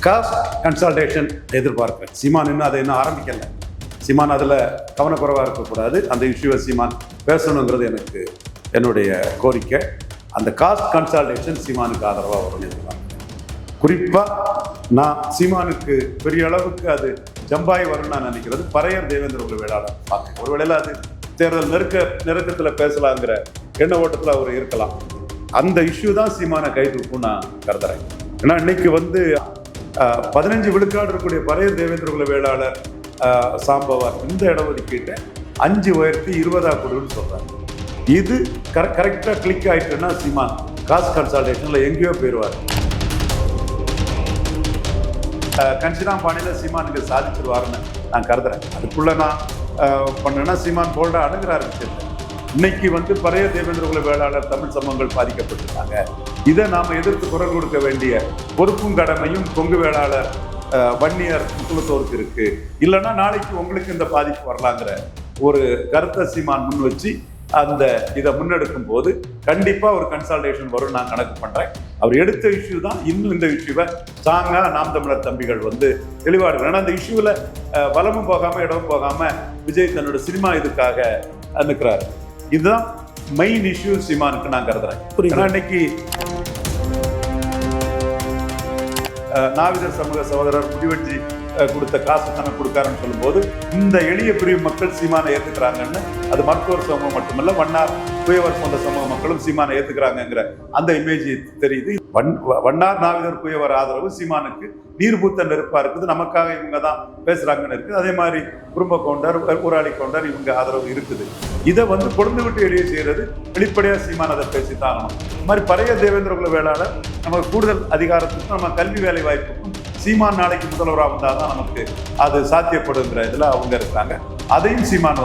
Cost consultation எதிர்பார்க்குறேன். சீமான் இன்னும் அதை இன்னும் ஆரம்பிக்கலை. சீமான் அதில் கவனக்குறைவாக இருக்கக்கூடாது. அந்த இஷ்யூவை சீமான் பேசணுங்கிறது எனக்கு என்னுடைய கோரிக்கை. அந்த காஸ்ட் கன்சல்டேஷன் சீமானுக்கு ஆதரவாக வரும்னு எதிர்பார்க்குறேன். குறிப்பாக நான் சீமானுக்கு பெரிய அளவுக்கு அது ஜம்பாய் வரும்னு நான் நினைக்கிறது பறையர் தேவேந்திர குல வேளாளர் பார்க்க. ஒருவேளை அது தேர்தல் நெருக்கத்தில் பேசலாங்கிற எண்ண ஓட்டத்தில் அவர் இருக்கலாம். அந்த இஷ்யூ தான் சீமான கை தூக்கும் நான் கருதுறேன். ஏன்னா இன்னைக்கு 15 விழுக்காடு இருக்கக்கூடிய பறையர் தேவேந்திர குல வேளாளர் சாம்பவார் இந்த இடஒதுக்கீட்டை 5 உயர்த்தி 20 கொடுன்னு சொல்றாங்க. இது கரெக்டாக கிளிக் ஆயிட்டுன்னா சீமான் காஸ்ட் கன்சல்டேஷன்ல எங்கேயோ போயிடுவார். கன்சிராம் பாணியில் சீமானுக்கு சாதிச்சிருவாருன்னு நான் கருதுறேன். அதுக்குள்ள நான் பண்ணேன்னா சீமான் போல்டா அணுகிற ஆரம்பிச்சிருக்கேன். இன்னைக்கு பறையர் தேவேந்திர குல வேளாளர் தமிழ் சமூகங்கள் பாதிக்கப்பட்டிருக்காங்க. இதை நாம எதிர்த்து குரல் கொடுக்க வேண்டிய பொறுப்பும் கடமையும் கொங்கு வேளாளர் வன்னியர் முத்துவத்தோருக்கு இருக்கு. இல்லைன்னா நாளைக்கு உங்களுக்கு இந்த பாதிப்பு வரலாங்கிற ஒரு கருத்தை சீமான் முன் வச்சு அந்த இதை முன்னெடுக்கும் போது கண்டிப்பா ஒரு கன்சல்டேஷன் வரும் நான் கணக்கு பண்றேன். அவர் எடுத்த இஷ்யூ தான் இன்னும் இந்த இஷ்யூவை தாங்க நாம் தமிழர் தம்பிகள் தெளிவா எடுக்கணும். அந்த இஷ்யூல வலமும் போகாம இடமும் போகாம விஜய் தன்னோட சினிமா இதுக்காக நிற்கிறாரு. இதுதான் மெயின் இஷ்யூ சீமானுக்கு நான் கருதுறேன். இன்னைக்கு நாவிதர் சமூக சகோதரர் முடிவெட்டி கொடுத்த காசு தானே கொடுக்காருன்னு சொல்லும்போது இந்த எளிய பிரிவு மக்கள் சீமானை ஏத்துக்கிறாங்கன்னு அது மருத்துவர் சமூகம் மட்டுமல்ல வண்ணார் குயவர் போன்ற சமூக மக்களும் சீமானை ஏத்துக்கிறாங்கிற அந்த இமேஜ் தெரியுது. வண்ணார் நாவிதர் குயவர் ஆதரவு சீமானுக்கு நீர்பூத்த நெருப்பா இருக்குது. நமக்காக இவங்க தான் பேசுறாங்கன்னு இருக்குது. அதே மாதிரி குடும்ப கவுண்டர் ஊராளி கவுண்டர் இவங்க ஆதரவு இருக்குது. இதை கொழுந்து விட்டு எளிய செய்யறது வெளிப்படையா சீமான் அதை பேசித்தான் ஆகணும். இந்த மாதிரி பறைய தேவேந்திர குல வேளாளர் நமக்கு கூடுதல் அதிகாரத்துக்கும் நம்ம கல்வி வேலை வாய்ப்புக்கும் சீமான் நாளைக்கு முதல்வராக வந்தால்தான் நமக்கு அது சாத்தியப்படுங்கிற இதில் அவங்க இருக்கிறாங்க. அதையும் சீமான்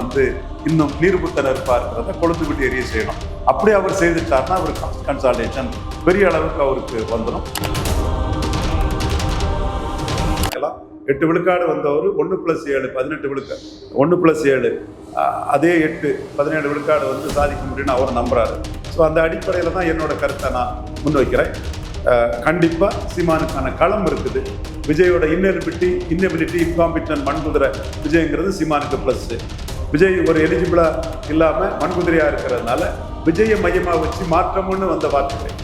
இன்னும் நீர்புத்த நெருப்பா இருக்கிறத கொழுந்து விட்டு எரிய செய்யணும். அப்படி அவர் செய்துட்டார்னா அவருக்கு கன்சல்டேஷன் பெரிய அளவுக்கு அவருக்கு வந்துடும். 8 விழுக்காடு வந்தவர் 1+7 18 விழுக்காடு 1+7 அதே 8 17 விழுக்காடு சாதிக்க முடியும்னு அவர் நம்புறாரு. ஸோ அந்த அடிப்படையில் தான் என்னோட கருத்தை நான் முன்வைக்கிறேன். கண்டிப்பாக சீமானுக்கான களம் இருக்குது. விஜயோட இன்னெபிலிட்டி இன்காம்பிட்டன்ட் மண்குதிரை விஜய்ங்கிறது சீமானுக்கு ப்ளஸ். விஜய் ஒரு எலிஜிபிளா இல்லாமல் மண்குதிரையா இருக்கிறதுனால விஜயை மையமாக வச்சு மாற்றம்னு வந்த வாக்குகள்,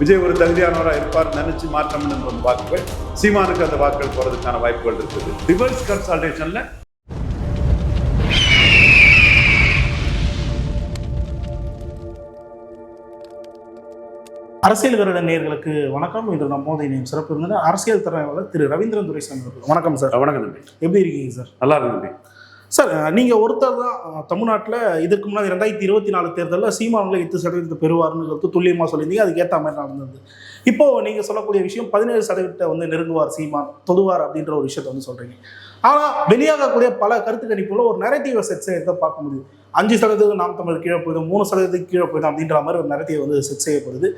விஜய் ஒரு தகுதியானவராக இருப்பார் நினைச்சு மாற்றம்னு வந்த வாக்குகள் சீமானுக்கு அந்த வாக்குகள் போறதுக்கான வாய்ப்புகள் இருக்குது. ரிவர்ஸ் கன்சல்டேஷன்ல அரசியல் கருட நேயர்களுக்கு வணக்கம். இன்று நம்மோது இணையும் சிறப்பு இருந்தால் அரசியல் தலைவர் திரு ரவீந்திரன் துரைசாமி அவர்கள். வணக்கம் சார். வணக்கம் தம்பி. எப்படி இருக்கீங்க சார்? நல்லா இருக்கு தம்பி. சார், நீங்கள் ஒருத்தர் தான் தமிழ்நாட்டில் இதுக்கு முன்னாடி 2024 தேர்தலில் சீமான்களை 8% பெறுவார்னு துல்லியமாக சொல்லியிருந்தீங்க. அதுக்கேற்ற மாதிரி நடந்தது. இப்போது நீங்கள் சொல்லக்கூடிய விஷயம் 17% நெருங்குவார் சீமான் தொடுவார் அப்படின்ற ஒரு விஷயத்தை சொல்கிறீங்க. ஆனால் வெளியாகக்கூடிய பல கருத்து கணிப்புல ஒரு நெரட்டிவ் செட் செய்யறதை பார்க்க முடியுது. 5% நாம் தமிழ் கீழே போயிடும், 3% கீழே போயிடும் அப்படின்ற மாதிரி ஒரு நெரட்டிவ் செட் செய்யப்படுது.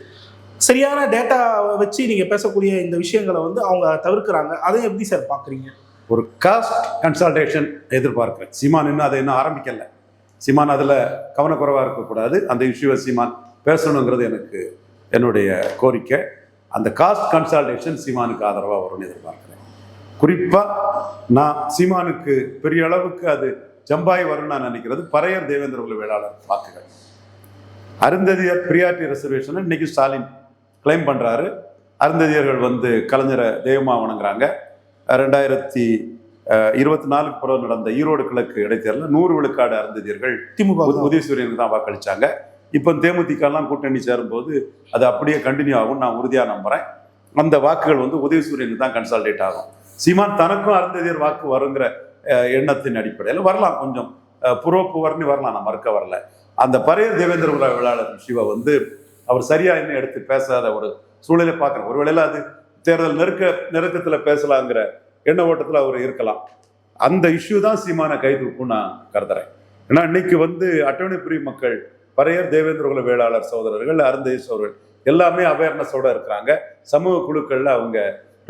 சரியான டேட்டா வச்சு நீங்கள் பேசக்கூடிய இந்த விஷயங்களை அவங்க தவிர்க்கிறாங்க. அதை எப்படி சார் பார்க்குறீங்க? ஒரு காஸ்ட் கன்சல்டேஷன் எதிர்பார்க்குறேன். சீமான் இன்னும் அதை இன்னும் ஆரம்பிக்கலை. சீமான் அதில் கவனக்குறைவாக இருக்கக்கூடாது. அந்த இஷ்யூவை சீமான் பேசணுங்கிறது எனக்கு என்னுடைய கோரிக்கை. அந்த காஸ்ட் கன்சல்டேஷன் சீமானுக்கு ஆதரவாக வரும்னு எதிர்பார்க்குறேன். குறிப்பாக நான் சீமானுக்கு பெரிய அளவுக்கு அது ஜம்பாய் வரும்னு நான் நினைக்கிறது பறையர் தேவேந்திர குல வேளாளர் வாக்குகள். அருந்ததியர் பிரியாரிட்டி ரிசர்வேஷனை இன்னைக்கு ஸ்டாலின் கிளைம் பண்ணுறாரு. அருந்ததியர்கள் கலைஞரை தெய்வமாக வணங்குறாங்க. 2024 பிறகு நடந்த ஈரோடு கிழக்கு இடைத்தேர்தலில் 100 விழுக்காடு அருந்ததியர்கள் திமுக உதயசூரியனுக்கு தான் வாக்களிச்சாங்க. இப்போ தேமுதிகலாம் கூட்டணி சேரும்போது அது அப்படியே கண்டினியூ ஆகும் நான் உறுதியாக நம்புகிறேன். அந்த வாக்குகள் உதயசூரியனுக்கு தான் கன்சல்டேட் ஆகும். சீமான் தனக்கும் அருந்ததியர் வாக்கு வருங்கிற எண்ணத்தின் அடிப்படையில் வரலாம், கொஞ்சம் புறப்புவர்னு வரலாம், நான் மறுக்க வரல. அந்த பறையர் தேவேந்திர குல வேளாளர் சிவா அவர் சரியா இன்னும் எடுத்து பேசாத ஒரு சூழலை பார்க்குறேன். ஒருவேளை அது தேர்தல் நெருக்கத்தில் பேசலாங்கிற எண்ண ஓட்டத்தில் அவர் இருக்கலாம். அந்த இஷ்யூ தான் சீமான கை தூக்கும் நான் கருதுறேன். ஏன்னா இன்னைக்கு அட்டவணை பிரிவு மக்கள் பறையர் தேவேந்திர குல வேளாளர் சகோதரர்கள் அருந்ததி சகோதரர்கள் எல்லாமே அவேர்னஸோட இருக்கிறாங்க. சமூக குழுக்கள்ல அவங்க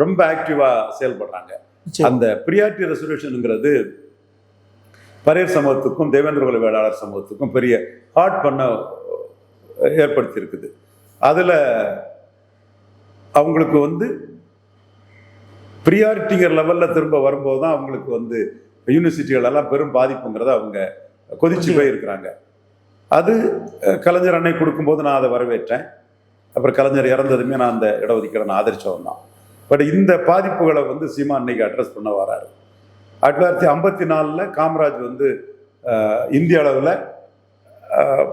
ரொம்ப ஆக்டிவா செயல்படுறாங்க. அந்த பிரியாரிட்டி ரெசர்வேஷனுங்கிறது பறையர் சமூகத்துக்கும் தேவேந்திர குல வேளாளர் சமூகத்துக்கும் பெரிய ஹார்ட் பண்ண ஏற்படுத்தி இருக்குது. அதுல அவங்களுக்கு ப்ரியாரிட்டிங்கிற லெவலில் திரும்ப வரும்போது தான் அவங்களுக்கு வந்து யூனிவர்சிட்டிகள் எல்லாம் பெரும் பாதிப்புங்கிறத அவங்க கொதிச்சு போயிருக்கிறாங்க. அது கலைஞர் அன்னை கொடுக்கும்போது நான் அதை வரவேற்றேன். அப்புறம் கலைஞர் இறந்ததுமே நான் அந்த இடஒதுக்கீடை நான் ஆதரிச்சவன் தான். பட் இந்த பாதிப்புகளை வந்து சீமா அன்னைக்கு அட்ரஸ் பண்ண வராரு. 1954 காமராஜ் வந்து இந்திய அளவில்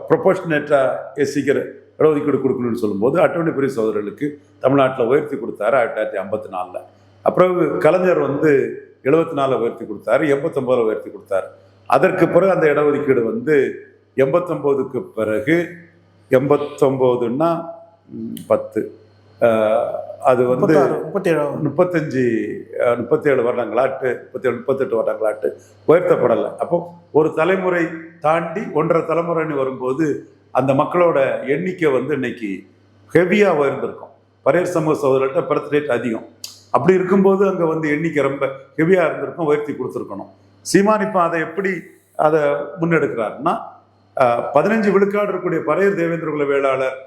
ப்ரொபோர்ஷனேட்டாக எஸ்சிக்கிற இடஒதுக்கீடு கொடுக்கணும்னு சொல்லும்போது அட்டவணை பிரிவு சகோதரர்களுக்கு தமிழ்நாட்டில் உயர்த்தி கொடுத்தாரு 1954. அப்புறம் கலைஞர் வந்து 74 உயர்த்தி கொடுத்தாரு, 89 உயர்த்தி கொடுத்தாரு. அதற்கு பிறகு அந்த இடஒதுக்கீடு வந்து 89க்கு பிறகு 89ன்னா 10 அது வந்து 37 வருடங்களாட்டு 38 வருடங்களாட்டு உயர்த்தப்படலை. அப்போ ஒரு தலைமுறை தாண்டி 1.5 தலைமுறைன்னு வரும்போது அந்த மக்களோட எண்ணிக்கை வந்து இன்னைக்கு ஹெவியாக உயர்ந்திருக்கும். பரையர் சமூக சகோதரர்கிட்ட பர்த் ரேட் அதிகம். அப்படி இருக்கும்போது அங்கே வந்து எண்ணிக்கை ரொம்ப ஹெவியாக இருந்திருக்கும், உயர்த்தி கொடுத்துருக்கணும். சீமான் இப்போ அதை எப்படி அதை முன்னெடுக்கிறாருன்னா 15 விழுக்காடு இருக்கக்கூடிய பரையர் தேவேந்திரகுல வேளாளர்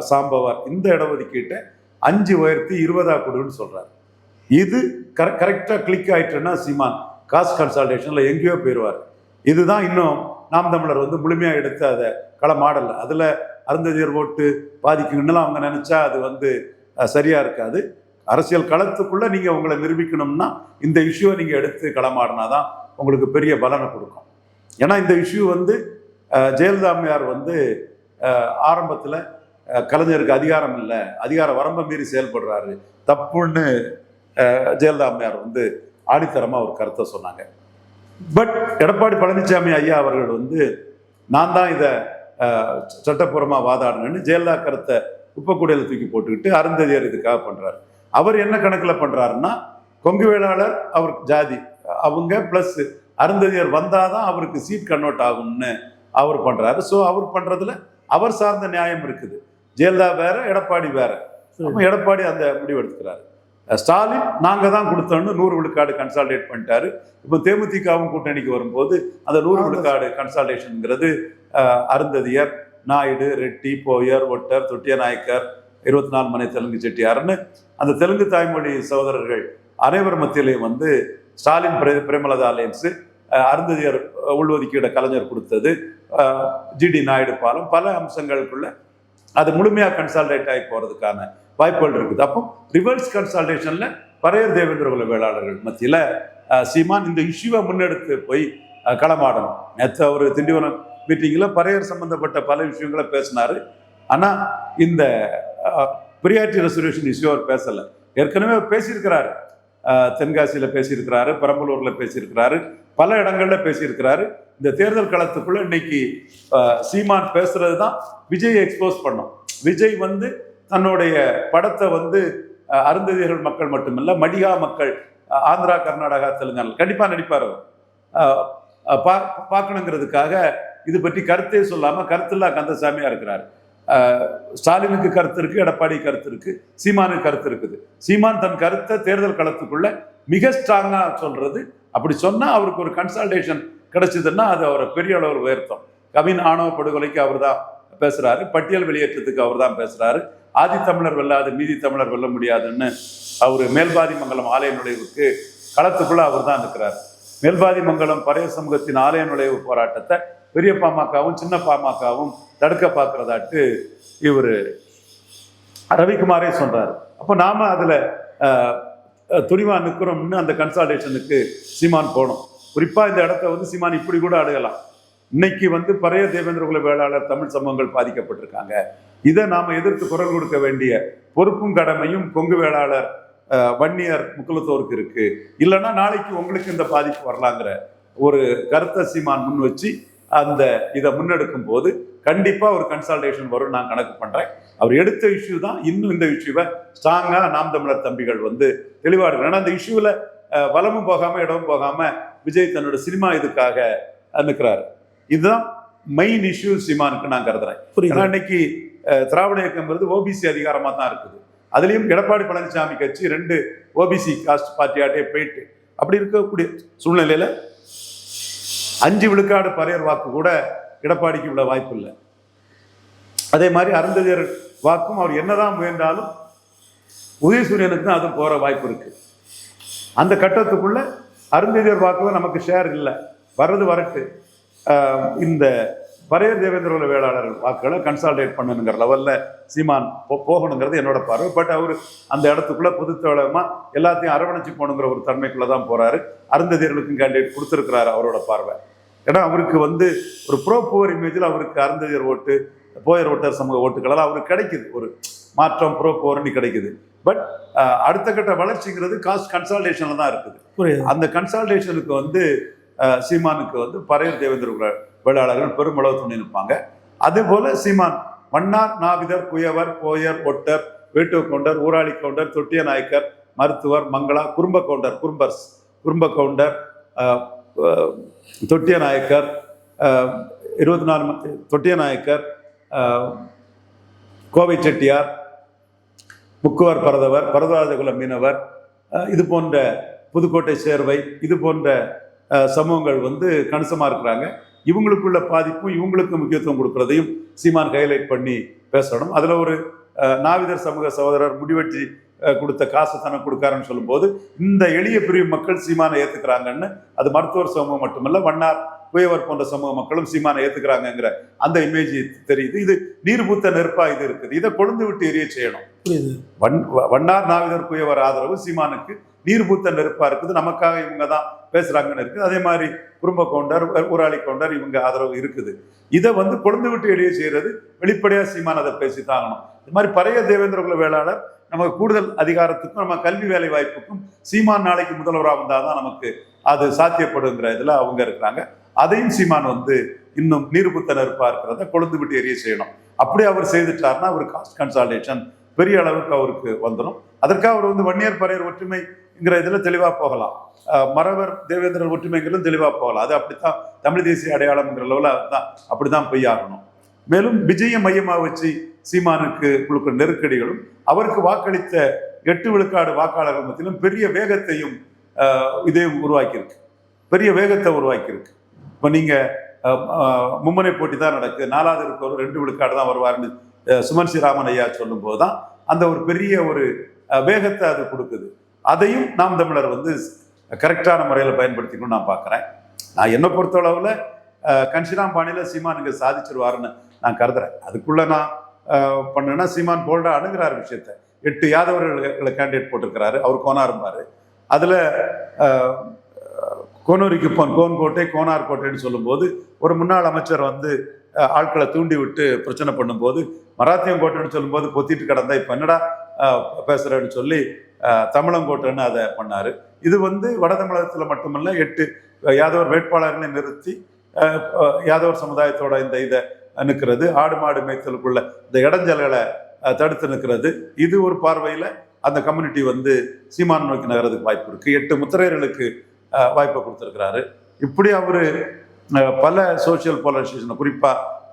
சாம்பவர் இந்த இடஒதுக்கீட்டை 5 உயர்த்தி 20 கொடுன்னு சொல்றாரு. இது கரெக்டாக கிளிக் ஆயிட்டுன்னா சீமான் காஸ்ட் கன்சால்டேஷன்ல எங்கேயோ போயிடுவார். இதுதான் இன்னும் நாம் தமிழர் வந்து முழுமையாக எடுத்து அதை களமாடலை. அதில் அருந்ததியர் ஓட்டு பாதிக்கணும்னுலாம் அவங்க நினைச்சா அது வந்து சரியா இருக்காது. அரசியல் களத்துக்குள்ள நீங்க உங்களை நிரூபிக்கணும்னா இந்த இஷ்யூவை நீங்க எடுத்து களமாடினாதான் உங்களுக்கு பெரிய பலனை கொடுக்கும். ஏன்னா இந்த இஷ்யூ வந்து ஜெயலலிதா அம்மையார் வந்து ஆரம்பத்தில் கலைஞருக்கு அதிகாரம் இல்லை, அதிகார வரம்பை மீறி செயல்படுறாரு, தப்புன்னு ஜெயலலிதா அம்மையார் வந்து ஆணித்தரமாக ஒரு கருத்தை சொன்னாங்க. பட் எடப்பாடி பழனிசாமி ஐயா அவர்கள் வந்து நான் தான் இதை சட்டப்பூர்வமாக வாதாடணுன்னு ஜெயலலிதா கருத்தை குப்பைக்கூடையில் தூக்கி போட்டுக்கிட்டு அருந்ததியர் இதுக்காக பண்ணுறாரு. அவர் என்ன கணக்கில் பண்ணுறாருன்னா கொங்கு வேளாளர் அவர் ஜாதி அவங்க ப்ளஸ் அருந்ததியர் வந்தாதான் அவருக்கு சீட் கன்வெர்ட் ஆகும்னு அவர் பண்ணுறாரு. ஸோ அவர் பண்ணுறதுல அவர் சார்ந்த நியாயம் இருக்குது. ஜெயலலிதா வேற, எடப்பாடி வேற. எடப்பாடி அந்த முடிவு எடுத்துக்கிறாரு. ஸ்டாலின் நாங்கள் தான் கொடுத்தோன்னு 100 விழுக்காடு கன்சால்டேட் பண்ணிட்டாரு. இப்போ தேமுதிகவும் கூட்டணிக்கு வரும்போது அந்த 100 விழுக்காடு கன்சால்டேஷனுங்கிறது அருந்ததியர், நாயுடு, ரெட்டி, போயர், ஒட்டர், தொட்டிய நாயக்கர், 24 மனை தெலுங்கு செட்டியார்னு அந்த தெலுங்கு தாய்மொழி சகோதரர்கள் அனைவர் மத்தியிலையும் வந்து ஸ்டாலின் பிரேமலதா அலையன்ஸு, அருந்ததியர் உள்ஒதுக்கீடு கலைஞர் கொடுத்தது, ஜிடி நாயுடு பாலம், பல அம்சங்களுக்குள்ள அது முழுமையாக கன்சால்டேட் ஆகி போகிறதுக்கான வாய்ப்புகள் இருக்குது. அப்போ ரிவர்ஸ் கன்சால்டேஷன்ல பரையர் தேவேந்திரகுல வேளாளர்கள் மத்தியில் சீமான் இந்த இஷ்யூவை முன்னெடுத்து போய் களமாடணும். நேற்று அவர் திண்டிவனம் மீட்டிங்கில் பரையர் சம்பந்தப்பட்ட பல விஷயங்களை பேசினாரு. ஆனால் இந்த ப்ரியாரிட்டி ரெசர்வேஷன் இஷ்யூ அவர் பேசலை. ஏற்கனவே அவர் பேசியிருக்கிறாரு, தென்காசியில் பேசியிருக்கிறாரு, பெரம்பலூரில் பேசியிருக்கிறாரு, பல இடங்கள்ல பேசியிருக்கிறாரு. இந்த தேர்தல் களத்துக்குள்ள இன்னைக்கு சீமான் பேசுறது தான் விஜய் எக்ஸ்போஸ் பண்ணும். விஜய் வந்து தன்னுடைய படத்தை வந்து அருந்ததியர்கள் மக்கள் மட்டுமில்ல, மடிகா மக்கள், ஆந்திரா, கர்நாடகா, தெலுங்கானா கண்டிப்பா நடிப்பார். பார்க்கணுங்கிறதுக்காக இது பற்றி கருத்தே சொல்லாம கருத்தில்லா கந்தசாமியா இருக்கிறாரு. ஸ்டாலினுக்கு கருத்து இருக்கு, எடப்பாடி கருத்து இருக்கு, சீமானுக்கு கருத்து இருக்குது. சீமான் தன் கருத்தை தேர்தல் களத்துக்குள்ள மிக ஸ்ட்ராங்கா சொல்றது. அப்படி சொன்னா அவருக்கு ஒரு கன்சல்டேஷன் கிடைச்சதுன்னா அது அவரை பெரிய அளவில் உயர்த்தும். கவின் ஆணவ படுகொலைக்கு அவர் தான் பேசுறாரு, பட்டியல் வெளியேற்றத்துக்கு அவர் தான் பேசுறாரு, ஆதி தமிழர் வெல்லாது மீதி தமிழர் வெல்ல முடியாதுன்னு அவர் மேல்பாதி மங்கலம் ஆலய நுழைவுக்கு களத்துக்குள்ள அவர் தான் இருக்கிறார். மேல்பாதி மங்கலம் பரையர் சமூகத்தின் ஆலய நுழைவு போராட்டத்தை பெரிய பாமகவும் சின்ன பாமகவும் தடுக்க பார்க்கிறதாட்டு இவர் ரவிக்குமாரே சொல்றாரு. அப்போ நாம அதுல துணிவா நிற்கிறோம்னு அந்த கன்சல்டேஷனுக்கு சீமான் போகணும். குறிப்பா இந்த இடத்த வந்து சீமான் இப்படி கூட அடையலாம். இன்னைக்கு வந்து பரையர் தேவேந்திரகுல வேளாளர் தமிழ் சமூகங்கள் பாதிக்கப்பட்டிருக்காங்க. இதை நாம எதிர்த்து குரல் கொடுக்க வேண்டிய பொறுப்பும் கடமையும் கொங்கு வேளாளர் வன்னியர் முக்குலத்தோருக்கு இருக்கு. இல்லைன்னா நாளைக்கு உங்களுக்கு இந்த பாதிப்பு வரலாங்கிற ஒரு கருத்தை சீமான் முன் வச்சு அந்த இதை முன்னெடுக்கும் போது கண்டிப்பா ஒரு கன்சல்டேஷன் வரும் நான் கணக்கு பண்றேன். அவர் எடுத்த இஷ்யூ தான் இன்னும் இந்த இஷ்யூவை ஸ்ட்ராங்கா நாம் தமிழர் தம்பிகள் வந்து தெளிவா இருக்கு. ஏன்னா அந்த இஷ்யூல வலமும் போகாம இடமும் போகாம விஜய் தன்னோட சினிமா இதுக்காக நிற்கிறாரு. இதுதான் மெயின் இஷ்யூ சீமானுக்கு நான் கருதுறேன். ஏன்னா இன்னைக்கு திராவிட இயக்கம் ஓபிசி அதிகாரமா தான் இருக்குது. அதுலயும் எடப்பாடி பழனிசாமி கட்சி 2 ஓபிசி காஸ்ட் பார்ட்டியாட்டே போயிட்டு அப்படி இருக்கக்கூடிய சூழ்நிலையில 5 விழுக்காடு பரையர் வாக்கு கூட எடப்பாடிக்கு உள்ள வாய்ப்பு இல்லை. அதே மாதிரி அருந்ததியர் வாக்கும் அவர் என்னதான் முயன்றாலும் உதயசூரியனுக்கு தான் அது போற வாய்ப்பு இருக்கு. அந்த கட்டத்துக்குள்ள அருந்ததியர் வாக்குல நமக்கு ஷேர் இல்லை, வர்றது வரட்டு. இந்த பரையர் தேவேந்திர வேளாளர் வாக்குகளை கன்சால்டேட் பண்ணணுங்கிற லெவலில் சீமான் போகணுங்கிறது என்னோட பார்வை. பட் அவர் அந்த இடத்துக்குள்ள பொதுத்தளமா எல்லாத்தையும் அரவணைச்சு போகணுங்கிற ஒரு தன்மைக்குள்ள தான் போறாரு. அருந்ததியர்களுக்கும் கேண்டிடேட் கொடுத்துருக்கிறாரு அவரோட பார்வை. ஏன்னா அவருக்கு ஒரு ப்ரோ புவர் இமேஜில் அவருக்கு அருந்ததியர் ஓட்டு, போயர் ஓட்டர் சமூக ஓட்டுகளெல்லாம் அவருக்கு கிடைக்குது, ஒரு மாற்றம் ப்ரோ புவர்னு கிடைக்குது. பட் அடுத்த கட்ட வளர்ச்சிங்கிறது காஸ்ட் கன்சால்டேஷன்ல தான் இருக்குது. அந்த கன்சால்டேஷனுக்கு சீமானுக்கு பரையர் தேவேந்திர வேளாளர்கள் பெருமளவு துணை நிற்பாங்க. அதே போல சீமான் Mannar, நாவிதர், குயவர், Boer, ஒட்டர், வேட்டுவ counter, Urali counter, தொட்டிய நாயக்கர், மருத்துவர், மங்களா, குறும்ப கவுண்டர், குறும்ப கவுண்டர், தொட்டிய நாயக்கர், 24 தொட்டிய நாயக்கர், கோவை செட்டியார், முக்குவர் பரதவர், பரதராஜகுல மீனவர், இது போன்ற புதுக்கோட்டை சேர்வை, இது போன்ற சமூகங்கள் கணிசமா இருக்கிறாங்க. இவங்களுக்குள்ள பாதிப்பும் இவங்களுக்கு முக்கியத்துவம் கொடுக்கறதையும் சீமான் ஹைலைட் பண்ணி பேசணும். அதுல ஒரு நாவிதர் சமூக சகோதரர் முடிவெட்டி கொடுத்த காசு தனக்கு கொடுக்காருன்னு சொல்லும்போது இந்த எளிய பிரிவு மக்கள் சீமானை ஏத்துக்கிறாங்கன்னு, அது மருத்துவர் சமூகம் மட்டுமல்ல, வண்ணார், குயவர் போன்ற சமூக மக்களும் சீமானை ஏத்துக்கிறாங்கிற அந்த இமேஜ் தெரியுது. இது நீர்பூத்த நெருப்பா இது இருக்குது. இதை கொழுந்து விட்டு எரிய செய்யணும். வண்ணார், நாவிதர், குயவர் ஆதரவு சீமானுக்கு நீர்பூத்த நெருப்பா இருக்குது. நமக்காக இவங்க தான் பேசுறாங்கன்னு இருக்குது. அதே மாதிரி குறும்ப கவுண்டர், ஊராளி கவுண்டர் இவங்க ஆதரவு இருக்குது. இதை கொழுந்து விட்டு எளிய செய்யறது வெளிப்படையா சீமான் அதை பேசித்தாகணும். இது மாதிரி பரையர் தேவேந்திர வேளாளர் நமக்கு கூடுதல் அதிகாரத்துக்கும் நம்ம கல்வி வேலை வாய்ப்புக்கும் சீமான் நாளைக்கு முதல்வராக வந்தாதான் நமக்கு அது சாத்தியப்படுங்கிற இதுல அவங்க இருக்கிறாங்க. அதையும் சீமான் இன்னும் நீர்புத்த நெருப்பா இருக்கிறத கொழுந்து விட்டு எரிய செய்யணும். அப்படி அவர் செய்துட்டாருன்னா அவர் காஸ்ட் கன்சால்டேஷன் பெரிய அளவுக்கு அவருக்கு வந்துடும். அதற்காக அவர் வன்னியர் பரையர் ஒற்றுமைங்கிற இதுல தெளிவா போகலாம், மறவர் தேவேந்திரர் ஒற்றுமைங்களும் தெளிவா போகலாம். அது அப்படித்தான் தமிழ் தேசிய அடையாளம்ங்கிற லெவலில் தான் அப்படித்தான் பொய்யாகணும். மேலும் விஜய மையமாக வச்சு சீமானுக்கு கொடுக்கிற நெருக்கடிகளும் அவருக்கு வாக்களித்த 8 விழுக்காடு வாக்காளர்கள் மத்தியிலும் பெரிய வேகத்தையும் இதையும் உருவாக்கியிருக்கு, பெரிய வேகத்தை உருவாக்கியிருக்கு. இப்போ நீங்க மும்முனை போட்டி தான் நடக்குது, 4வது இருக்கவர் 2 விழுக்காடு தான் வருவார்னு சுமன் ஸ்ரீராமன் ஐயா சொல்லும் போதுதான் அந்த ஒரு பெரிய ஒரு வேகத்தை அது கொடுக்குது. அதையும் நாம் தமிழர் கரெக்டான முறையில் பயன்படுத்திக்கணும்னு நான் பார்க்குறேன். நான் என்னை பொறுத்தளவில் கன்ஷிராம் பாணியில் சீமான் இங்கே சாதிச்சிருவாருன்னு நான் கருதுறேன். அதுக்குள்ள நான் பண்ணேன்னா சீமான் போல்டா அணுகிறார் விஷயத்த. 8 யாதவர்களை கேண்டிடேட் போட்டிருக்கிறாரு, அவர் கோனாரும்பாரு. அதில் கோனூரிக்கு கோன்கோட்டை, கோனார் கோட்டைன்னு சொல்லும்போது ஒரு முன்னாள் அமைச்சர் ஆட்களை தூண்டி விட்டு பிரச்சனை பண்ணும்போது மராத்தியம் கோட்டைன்னு சொல்லும்போது பொத்திட்டு கிடந்தா இப்போ என்னடா பேசுறேன்னு சொல்லி தமிழங்கோட்டைன்னு அதை பண்ணாரு. இது வட தமிழகத்தில் மட்டுமல்ல 8 யாதவர் வேட்பாளர்களை நிறுத்தி யாதவர் சமுதாயத்தோட இதை நிற்கிறது, ஆடு மாடு மேய்த்தலுக்குள்ள இந்த இடைஞ்சல்களை தடுத்து நிற்கிறது. இது ஒரு பார்வையில் அந்த கம்யூனிட்டி சீமான் நோக்கி நகரதுக்கு வாய்ப்பு இருக்கு. 8 முத்திரையர்களுக்கு வாய்ப்பை கொடுத்துருக்கிறாரு. இப்படி அவரு பல சோசியல் போலரைசேஷன், குறிப்பா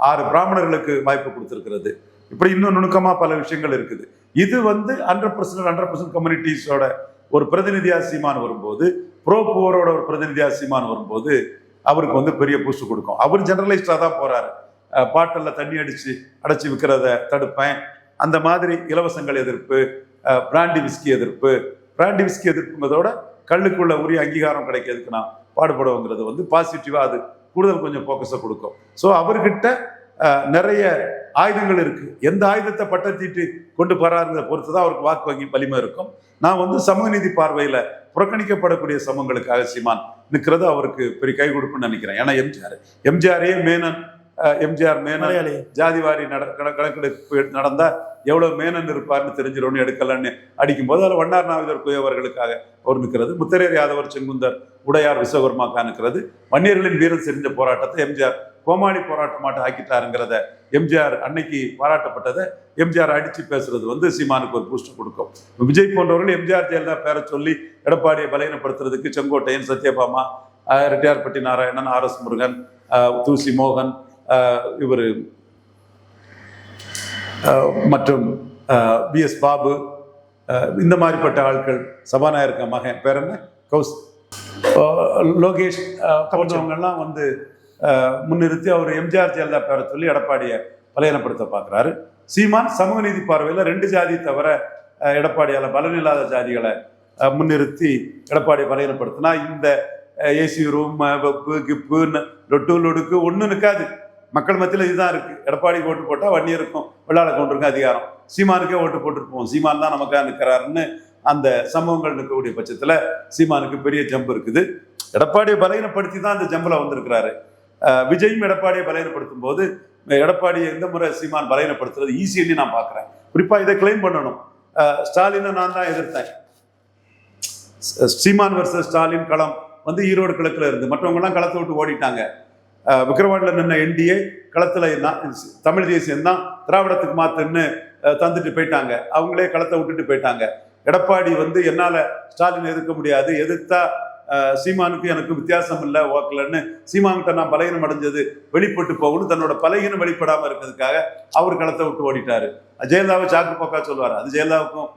6 பிராமணர்களுக்கு வாய்ப்பு கொடுத்துருக்கிறது. இப்படி இன்னும் நுணுக்கமா பல விஷயங்கள் இருக்குது. இது 100% கம்யூனிட்டிஸோட ஒரு பிரதிநிதியா சீமான் வரும்போது, ப்ரோ புவரோட ஒரு பிரதிநிதியா சீமான் வரும்போது அவருக்கு பெரிய பூஸ்ட் கொடுக்கும். அவர் ஜெனரலைஸ்டா தான் போறாரு. பாட்டில் தண்ணி அடைச்சி விற்கிறத தடுப்பேன், அந்த மாதிரி இலவசங்கள் எதிர்ப்பு, பிராண்டி விஸ்கி எதிர்ப்புங்கிறதோட கல்லுக்குள்ள உரிய அங்கீகாரம் கிடைக்கிறதுக்கு நான் பாடுபடுவோங்கிறது பாசிட்டிவா அது கூடுதல் கொஞ்சம் போக்கஸை கொடுக்கும். ஸோ அவர்கிட்ட நிறைய ஆயுதங்கள் இருக்கு. எந்த ஆயுதத்தை பட்டத்தீட்டு கொண்டு போறாருங்கிறத பொறுத்து தான் அவருக்கு வாக்கு வங்கி வலிமை இருக்கும். நான் சமூக நீதி பார்வையில புறக்கணிக்கப்படக்கூடிய சமூகங்களுக்காக சீமான் நிற்கிறது அவருக்கு பெரிய கை கொடுக்குன்னு நினைக்கிறேன். ஏன்னா எம்ஜிஆரே எம்ஜிஆர் மேனன் ஜாதிவாரி கணக்கெடுப்பு நடந்தா எவ்வளவு மேனன் இருப்பார்னு தெரிஞ்சிடணும்னு எடுக்கலன்னு அடிக்கும்போது அதில் வண்ணார் நாவிதர் குயவர்களுக்காக அவர் நிற்கிறது, முத்தரையர் யாதவர் செங்குந்தர் உடையார் விஸ்வகர்மாக்கா நிற்கிறது. வன்னியர்களின் வீரம் செறிந்த போராட்டத்தை எம்ஜிஆர் கோமாளி போராட்டமாட்ட ஆக்கிட்டாருங்கிறத எம்ஜிஆர் அன்னைக்கு பாராட்டப்பட்டதை எம்ஜிஆர் அடிச்சு பேசுறது சீமானுக்கு ஒரு பூஸ்ட் கொடுக்கும். விஜய் போன்றவர்கள் எம்ஜிஆர் ஜெயலலிதா பேரை சொல்லி எடப்பாடியை பலகீனப்படுத்துறதுக்கு செங்கோட்டையன், சத்யபாமா, ரெட்டியார்பட்டி நாராயணன், RS முருகன், தூசி மோகன், இவர் மற்றும் BS பாபு, இந்த மாதிரிப்பட்ட ஆட்கள், சபாநாயகர் மகன் பேர் என்ன லோகேஷ் போன்றவங்கெல்லாம் முன்னிறுத்தி அவர் எம்ஜிஆர் ஜெயலலிதா பேரை சொல்லி எடப்பாடியை பலகீனப்படுத்த பார்க்குறாரு. சீமான் சமூக நீதி பார்வையில் 2 ஜாதி தவிர எடப்பாடியால் பலனில்லாத ஜாதிகளை முன்னிறுத்தி எடப்பாடியை பலகீனப்படுத்தினா இந்த ஏசி ரூம் வெப்பு கிப்புன்னு லொட்டு லொடுக்கு ஒன்றும் நிற்காது. மக்கள் மத்தியில் இதுதான் இருக்கு. எடப்பாடிக்கு ஓட்டு போட்டால் வன்னியருக்கும் வெள்ளாள கவுண்டருக்கும் அதிகாரம், சீமானுக்கே ஓட்டு போட்டுருப்போம், சீமான் தான் நமக்காக நிற்கிறாருன்னு அந்த சம்பவங்கள் நிற்கக்கூடிய பட்சத்தில் சீமானுக்கு பெரிய ஜம்ப் இருக்குது. எடப்பாடியை பலகீனப்படுத்தி தான் அந்த ஜம்பில் வந்திருக்கிறாரு. விஜயும் எடப்பாடியை பலகீனப்படுத்தும் போது எடப்பாடியை எந்த முறை சீமான் பலகீனப்படுத்துறது ஈஸின்னு நான் பார்க்குறேன். குறிப்பாக இதை கிளைம் பண்ணணும். ஸ்டாலினை நான் தான் எதிர்த்தேன். சீமான் வர்சஸ் ஸ்டாலின் களம் வந்து ஈரோடு கிழக்கில் இருந்து மற்றவங்கலாம் களத்தை விட்டு ஓடிட்டாங்க. விக்கிரவாண்டில் நின்ன என்டிஏ களத்தில் தமிழ் தேசியம் தான் திராவிடத்துக்கு மாத்துன்னு தந்துட்டு போயிட்டாங்க. அவங்களே களத்தை விட்டுட்டு போயிட்டாங்க. எடப்பாடி வந்து என்னால் ஸ்டாலின் எதிர்க்க முடியாது, எதிர்த்தா சீமானுக்கு எனக்கு வித்தியாசம் இல்லை ஓக்கலன்னு சீமான்கிட்ட நான் பலகீனம் அடைஞ்சது வெளிப்பட்டு போகணும், தன்னோட பலகீனம் வெளிப்படாமல் இருக்கிறதுக்காக அவர் களத்தை விட்டு ஓடிட்டாரு. ஜெயலலிதாவை சாக்கு போக்கா சொல்லுவார். அது ஜெயலலிதாவுக்கும்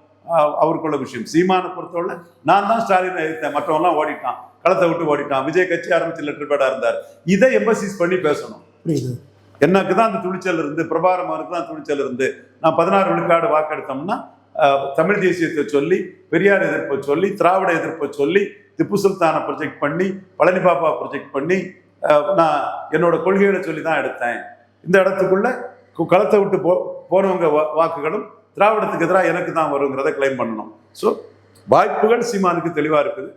அவருக்குள்ள விஷயம். சீமானை பொறுத்தவரை நான் தான் ஸ்டாலினை எதிர்த்தேன், மற்றவங்களாம் ஓடிட்டான், களத்தை விட்டு ஓடிட்டான். விஜய் கட்சி ஆரம்பிச்சு லெட்டர்பேடா இருந்தார். இதை எம்பசிஸ் பண்ணி பேசணும். எனக்கு தான் அந்த துணிச்சல் இருந்து, பிரபாரமானுக்கு தான் துணிச்சல் இருந்து நான் 16 விழுக்காடு வாக்கெடுத்தோம்னா தமிழ் தேசியத்தை சொல்லி, பெரியார் எதிர்ப்பை சொல்லி, திராவிட எதிர்ப்பை சொல்லி, திப்பு சுல்தானை ப்ரொஜெக்ட் பண்ணி, பழனி பாப்பா ப்ரொஜெக்ட் பண்ணி நான் என்னோட கொள்கைகளை சொல்லி தான் எடுத்தேன். இந்த இடத்துக்குள்ள களத்தை விட்டு போனவங்க வாக்குகளும் திராவிடத்துக்கு எதிராக எனக்கு தான் வருங்கிறத கிளைம் பண்ணணும். ஸோ வாய்ப்புகள் சீமானுக்கு தெளிவாக இருக்குது.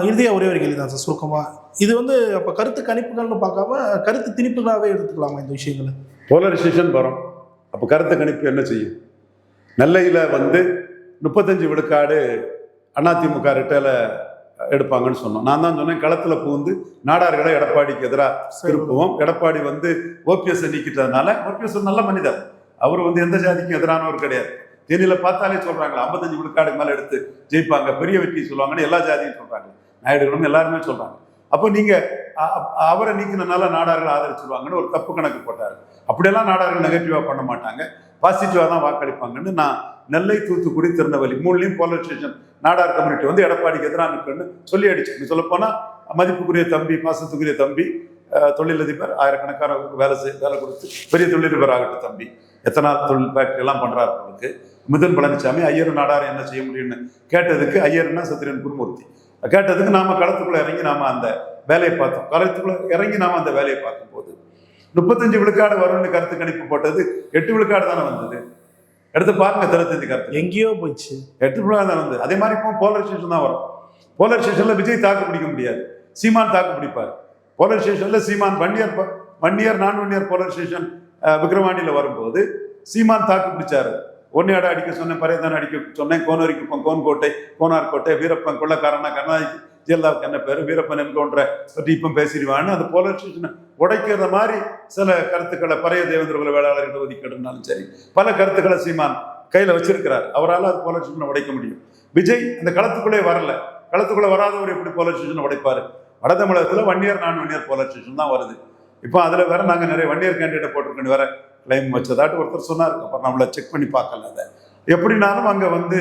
இறுதியாக ஒரே ஒரு கேள்வி தான் சார் சுருக்கமாக. இது வந்து அப்போ கருத்து கணிப்புகள்னு பார்க்காம கருத்து திணிப்புகளாகவே எடுத்துக்கலாமா இந்த விஷயங்களை? போலரைசேஷன் வரும். அப்போ கருத்து கணிப்பு என்ன செய்யும்? நெல்லையில் வந்து 35 விழுக்காடு அதிமுக ரெட்டையில் எடுப்பாங்கன்னு சொன்னோம். நான் தான் சொன்னேன், களத்தில் பூந்து நாடார்களை எடப்பாடிக்கு எதிராக திருப்புவோம். எடப்பாடி வந்து ஓபிஎஸ் நீக்கிட்டதுனால, ஓபிஎஸ் ஒரு நல்ல மனிதர், அவர் வந்து எந்த ஜாதிக்கும் எதிரானவர் கிடையாது. தேனியில பார்த்தாலே சொல்றாங்களா 55 விழுக்காடு மேலே எடுத்து ஜெயிப்பாங்க, பெரிய வெற்றி சொல்லுவாங்கன்னு எல்லா ஜாதியும் சொல்றாங்க, நாயுடுகளும் எல்லாருமே சொல்றாங்க. அப்போ நீங்க அவரை நீக்கினால நாடார்கள் ஆதரிச்சிருவாங்கன்னு ஒரு தப்பு கணக்கு போட்டாரு. அப்படியெல்லாம் நாடார்கள் நெகட்டிவா பண்ண மாட்டாங்க, பாசிட்டிவா தான் வாக்களிப்பாங்கன்னு நான் நெல்லை, தூத்துக்குடி, திருநெல்வேலி 3லையும் போலரைசேஷன் நாடார் கம்யூனிட்டி வந்து எடப்பாடிக்கு எதிராக நிற்கணும்னு சொல்லி அடிச்சு. சொல்ல போனா மதிப்புக்குரிய தம்பி, பாசத்துக்குரிய தம்பி, தொழிலதிபர், ஆயிரக்கணக்கான வேலை கொடுத்து பெரிய தொழிலதிபர் ஆகட்டும் தம்பி, எத்தனை தொழில் ஃபேக்டரி எல்லாம் பண்றாரு. அவருக்கு மிதுன் பழனிசாமி ஐயர் நாடார் என்ன செய்ய முடியும்னு கேட்டதுக்கு, ஐயர்னா சத்திரன் குருமூர்த்தி கேட்டதுக்கு நாம களத்துக்குள்ள இறங்கி நாம அந்த வேலையை பார்த்தோம். களத்துக்குள்ள இறங்கி நாம அந்த வேலையை பார்க்கும் போது 35 விழுக்காடு வரும்னு கருத்து கணிப்பு போட்டது 8 விழுக்காடு தானே வந்தது. எடுத்து பாருங்க, 35 கருத்து எங்கேயோ போயிடுச்சு, 8 விழுக்காடு தான் வந்தது. அதே மாதிரி இப்போ போலரைசேஷன் தான் வரும். போலரைசேஷன்ல விஜய் தாக்கு பிடிக்க முடியாது, சீமான் தாக்கு பிடிப்பார். போலரைசேஷன்ல சீமான் ஒன் இயர் நான் 1 இயர் போலரைசேஷன் விக்கிரவாண்டியில் வரும்போது சீமான் தாக்கு பிடிச்சாரு. ஒன்னையாட அடிக்க சொன்னேன், பரையதான அடிக்க சொன்னேன், கோனரிக்கு கோன்கோட்டை, கோனார்கோட்டை, வீரப்பன் கொள்ளக்காரனா, கருணாநிதி ஜெயலலிதாவுக்கு என்ன பேரு, வீரப்பன் என்கவுண்டரை பற்றி இப்போ பேசிடுவான்னு அந்த போலரைசேஷனை உடைக்கிற மாதிரி சில கருத்துக்களை, பழைய தேவேந்திர வேளாளர்கள் ஒதுக்கீடுனாலும் சரி, பல கருத்துக்களை சீமான் கையில் வச்சிருக்கிறார். அவரால் அது போலரைசேஷனை உடைக்க முடியும். விஜய் இந்த களத்துக்குள்ளே வரல, களத்துக்குள்ளே வராதவர் எப்படி போலரைசேஷனை உடைப்பாரு? வட தமிழகத்தில் 1 இயர் நான் 1 இயர் போலரைசேஷன் தான் வருது. இப்போ அதில் வேற நாங்கள் நிறைய 1 இயர் கேண்டிடேட் போட்டிருக்கோம் வேற கிளைம் வச்சதாட்டு ஒருத்தர் சொன்னார். அப்புறம் நம்மளை செக் பண்ணி பார்க்கல. அதை எப்படினாலும் அங்கே வந்து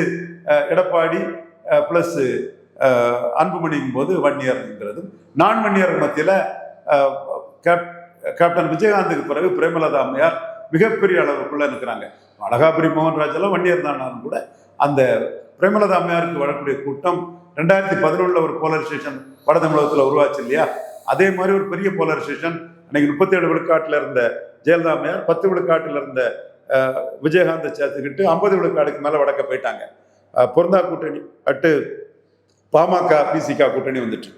எடப்பாடி ப்ளஸ் அன்புமணிக்கும் போது 1 இயர்ங்கிறது, நான் 1 இயர் மத்தியில் கேப்டன் விஜயகாந்துக்கு பிறகு பிரேமலதா அம்மையார் மிகப்பெரிய அளவுக்குள்ள இருக்கிறாங்க. அழகாபுரி மோகன்ராஜ் எல்லாம் 1 இயர் தானாலும் கூட அந்த பிரேமலதா அம்மையாருக்கு வரக்கூடிய கூட்டம் 2011 ஒரு போலரைசேஷன் வட தமிழகத்தில் உருவாச்சு இல்லையா? அதே மாதிரி ஒரு பெரிய போலரைசேஷன் அன்னைக்கு 37 விழுக்காட்டில் இருந்த ஜெயலலிதா அம்மையார் 10 விழுக்காட்டில் இருந்த விஜயகாந்தை சேர்த்துக்கிட்டு 50 விழுக்காடுக்கு மேலே வடக்க போயிட்டாங்க. பொருந்தா கூட்டணி அட்டு பாமக பிசிகா கூட்டணி வந்துட்டு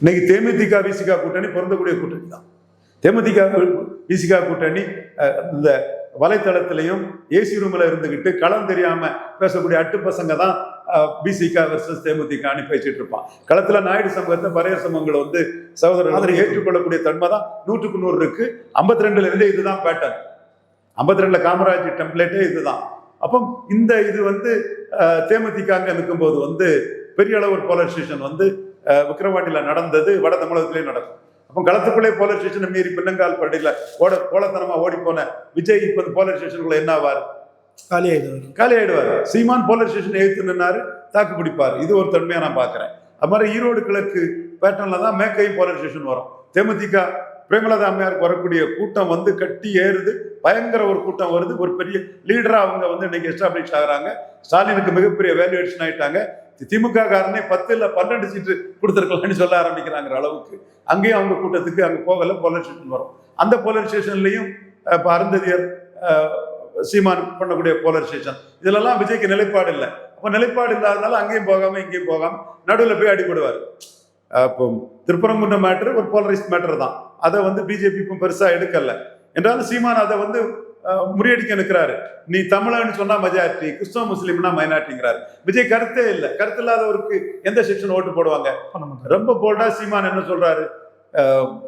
இன்னைக்கு தேமுதிக பிசிகா கூட்டணி பொருந்தக்கூடிய கூட்டணி தான். தேமுதிக பிசிகா கூட்டணி இந்த வலைத்தளத்திலையும் ஏசி ரூம்ல இருந்துகிட்டு களம் தெரியாம பேசக்கூடிய அட்டு பசங்க தான் பிசிகா வெர்சஸ் தேமுதிக அனுப்பி வச்சுட்டு இருப்பான். களத்துல நாயுடு சமூகத்தை, பரையர் சமூகங்களை வந்து சகோதரர்கள் ஏற்றுக்கொள்ளக்கூடிய தன்மை தான் 100க்கு 100 இருக்கு. 52ல இருந்தே இதுதான் பேட்டர்ன். 52ல காமராஜ் டெம்ப்ளேட்டே இதுதான். அப்போ இந்த இது வந்து தேமுதிக அங்க நிற்கும் போது வந்து பெரிய அளவு ஒரு போலரைசேஷன் வந்து விக்கிரவாண்டியில நடந்தது, வட தமிழகத்திலே நடக்கும். அப்போ களத்துக்குள்ளே போலரைசேஷனை மீறி பின்னங்கால் படையில கோலத்தனமா ஓடி போன விஜய் இப்போ போலரைசேஷனுக்குள்ள என்ன ஆவார்? காலி ஆயிடுவார். சீமான் போலரைசேஷன் எதிர்த்து நின்னாரு, தாக்கு பிடிப்பார். இது ஒரு தன்மையா நான் பாக்குறேன். அது மாதிரி ஈரோடு கிழக்கு பேட்டர்ன்ல தான் மேக்கையும் போலரைசேஷன் வரும். தேமுதிக பிரேமலதா அம்மையாருக்கு வரக்கூடிய கூட்டம் வந்து கட்டி ஏறுது, பயங்கர ஒரு கூட்டம் வருது. ஒரு பெரிய லீடரா அவங்க வந்து இன்னைக்கு எஸ்டாப்ளிஷ் ஆகுறாங்க. ஸ்டாலினுக்கு மிகப்பெரிய வேல்யூவேஷன் ஆயிட்டாங்க. திமுக காரனே 10 இல்ல 12 சீட்டு கொடுத்துருக்கலாம்னு சொல்ல ஆரம்பிக்கிறாங்கிற அளவுக்கு அங்கேயும் அவங்க கூட்டத்துக்கு அங்கே போகல, போலரைசேஷன் வரும். அந்த போலரைசேஷன்லையும் இப்போ அருந்ததியர் சீமான் பண்ணக்கூடிய போலரைசேஷன் இதுலலாம் விஜய்க்கு நிலைப்பாடு இல்லை. அப்போ நிலைப்பாடு இல்லாதனால அங்கேயும் போகாம இங்கேயும் போகாம நடுவில் போய் அடிபடுவார். இப்போ திருப்பரங்குன்ற மேட்ரு ஒரு போலரைஸ்ட் மேட்டர் தான், அதை வந்து பிஜேபி இப்போ பெருசா எடுக்கல என்றாலும் சீமான் அதை வந்து முறியடிக்க நிற்கிறாரு. நீ தமிழன்னு சொன்னா மெஜாரிட்டி, கிறிஸ்தவ முஸ்லீம்னா மைனாரிட்டிங்கிறாரு. விஜய் கருத்தே இல்லை. கருத்து இல்லாதவருக்கு எந்த செக்ஷன் ஓட்டு போடுவாங்க? ரொம்ப போல்டா சீமான் என்ன சொல்றாரு,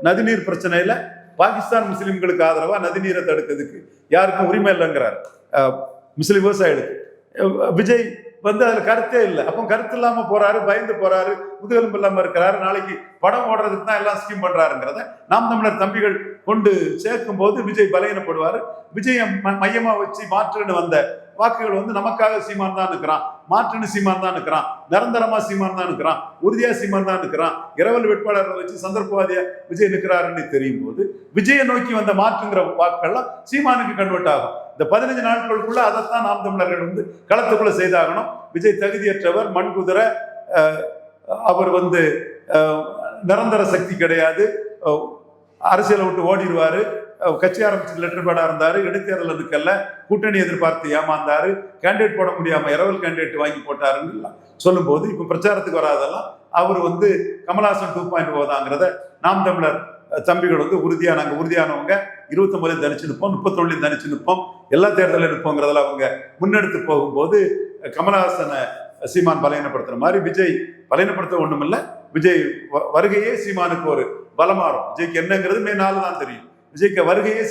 நதிநீர் பிரச்சனையில பாகிஸ்தான் முஸ்லிம்களுக்கு ஆதரவா நதிநீரை தடுக்கிறதுக்கு யாருக்கும் உரிமை இல்லைங்கிறாரு முஸ்லிம் விவசாயிகளுக்கு. விஜய் வந்து அதுல கருத்தே இல்லை. அப்போ கருத்து இல்லாம போறாரு, பயந்து போறாரு, முதுகெலும்பு இல்லாம இருக்கிறாரு. நாளைக்கு படம் ஓடுறதுக்கு தான் எல்லாம் ஸ்கீம் பண்றாருங்கிறத நாம் தமிழர் தம்பிகள் கொண்டு சேர்க்கும் போது விஜய் பலகீனப்படுவாரு. விஜயை மையமா வச்சு மாற்றுன்னு வந்த வாக்குகள் வந்து நமக்காக சீமான் தான் இருக்கிறான், மாற்றுன்னு சீமான் தான் இருக்கிறான், நிரந்தரமா சீமான் தான் இருக்கிறான், உறுதியா சீமான் தான் இருக்கிறான், இரவல் வேட்பாளரை வச்சு சந்தர்ப்பவாதியா விஜய் நிற்கிறாருன்னு தெரியும் போது விஜயை நோக்கி வந்த மாற்றுங்கிற வாக்குகள்லாம் சீமானுக்கு கன்வெர்ட் ஆகும். இந்த 15 நாட்களுக்குள்ள அதைத்தான் நாம் தமிழர்கள் வந்து களத்துக்குள்ள செய்தாகணும். விஜய் தகுதியற்றவர், மண்குதிரை, அவர் வந்து நிரந்தர சக்தி கிடையாது, அரசியலை விட்டு ஓடிடுவாரு, கட்சி ஆரம்பிச்சு லெட்டர் பேடா இருந்தாரு, இடைத்தேர்தல் இருக்கல, கூட்டணி எதிர்பார்த்து ஏமாந்தாரு, கேண்டிடேட் போட முடியாம இரவல் கேண்டிடேட் வாங்கி போட்டாருன்னு சொல்லும் போது இப்ப பிரச்சாரத்துக்கு வராதெல்லாம் அவர் வந்து கமல்ஹாசன் 2.0 தாங்கிறத நாம் தமிழர் தம்பிகள் வந்து நாங்க உறுதியானவங்க, 29 தனிச்சு நிற்போம், 31 தனிச்சு நிற்போம், எல்லா தேர்தலும் நிற்போங்கிறதுல அவங்க முன்னெடுத்து போகும்போது கமல்ஹாசனை சீமான் பலகீனப்படுத்துற மாதிரி விஜய் பலகீனப்படுத்த ஒண்ணும் இல்லை. விஜய் வருகையே சீமானுக்கு ஒரு பலமாறும். விஜய்க்கு என்னங்கிறது மே 4 தான் தெரியும். விஜய்க்கு வருகையே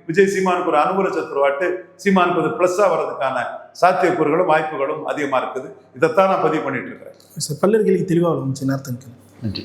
விஜய் சீமானுக்கு ஒரு அனுகூல சத்துருவாட்டு, சீமானுக்கு ஒரு பிளஸ்ஸா வர்றதுக்கான சாத்தியக்கூறுகளும் வாய்ப்புகளும் அதிகமா இருக்குது. இதைத்தான் நான் பதிவு பண்ணிட்டு இருக்கிறேன். பல்லர்களுக்கு தெளிவாக நேரத்தின்